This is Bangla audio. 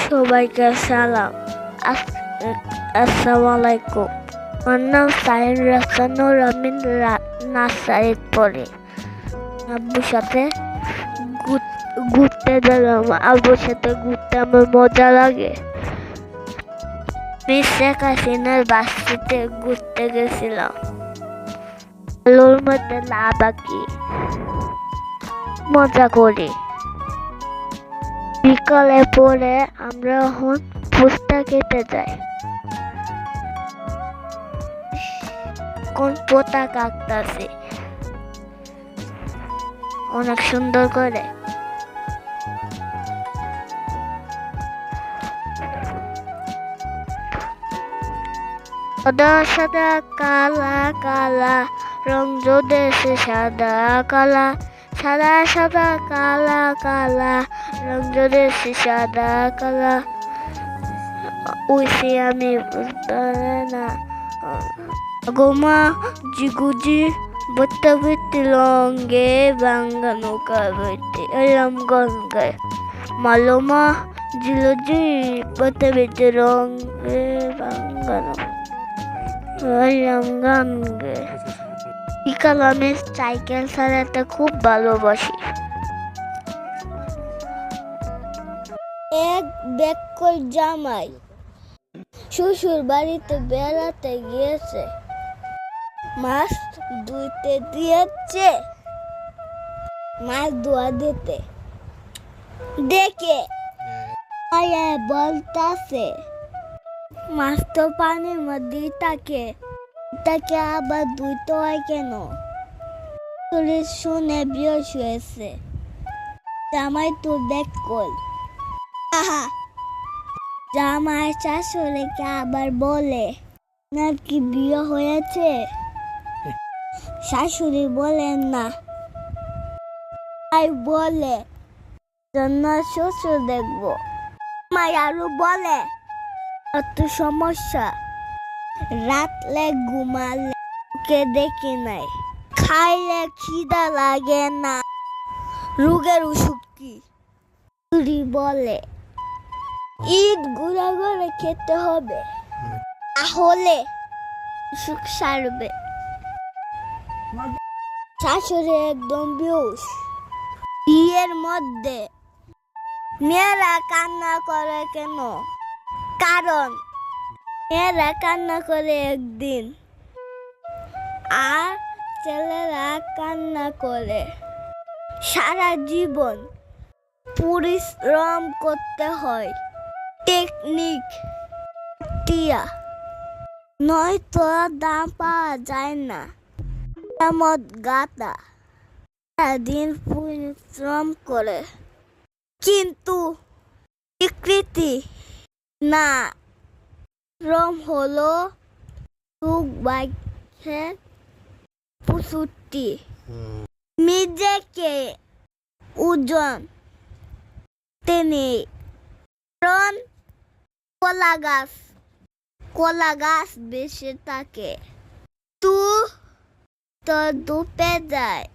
সবাইকে সালাম। আসসালামু আলাইকুম। আমার নাম সাইন রাসানুর আমিন নার্সারিত পড়ি। আব্বুর সাথে ঘুরতে গেলাম। আব্বুর সাথে ঘুরতে আমার মজা লাগে। শেখ হাসিনার বাসাতে ঘুরতে গেছিলাম। আলুর মধ্যে লাভ আঁকি মজা করি। বিকালে পরে আমরা এখন ফুচকা খেতে যাই। কোন পতাকা আঁকতাছে অনেক সুন্দর করে। সাদা সাদা কালা কালা রং জোদেশে সাদা কালা, সাদা সাদা কালা কালা রং জোদেশে সাদা কালা। উইসি আমি বুঝতে না গোমা জিগুজি বত্তা বৃত্তি লঙ্গে বাঙ্গা নৌকা বৃত্তি এলাম গঙ্গে মালোমা জিলজি বত্তা বৃত্তি লঙ্গে বাঙ্গা এলাম গঙ্গে। বিকাল আমি সাইকেল চালাতে খুব ভালোবাসি। এক বেকল জামাই শ্বশুর বাড়িতে বেড়াতে গিয়েছে। মাছ ধুইতে দিয়েছে, মাছ ধোয়া দিতে দেখে বলতাছে মাছ তো পানির মধ্যেই থাকে, তাকে আবার ধুইতে হয় কেন? শুনে বিয়স হয়েছে। জামাই তো বেকল। জামাই শাশুড়িকে আবার বলে আপনার কি বিয়ে হয়েছে? শাশুড়ি বলেন না, তাই বলে জন্য শ্বশুর দেখবো। জামাই আরো বলে কত সমস্যা, রাতলে ঘুমালে কে দেখি নাই, খাইলে খিদা লাগে না, রোগের অসুখ কি? শাশুড়ি বলে ঈদ ঘুরে ঘুরে খেতে হবে, তাহলে সুখ সারবে। শাশুড়ি একদম বেহুশ। বিয়ের মধ্যে মেয়েরা কান্না করে কেন? কারণ মেয়েরা কান্না করে একদিন আর ছেলেরা কান্না করে সারা জীবন। পরিশ্রম করতে হয়, টেকনিক টিয়া নয়তো দাম পাওয়া যায় না। এমন গাতা দিন পরিশ্রম করে কিন্তু স্বীকৃতি না। শ্রম হলো সুখ ভাগ্যের প্রস্তুতি। নিজেকে ওজন তিনি কলা গাছ বেশি থাকে তো ডুবে যায়।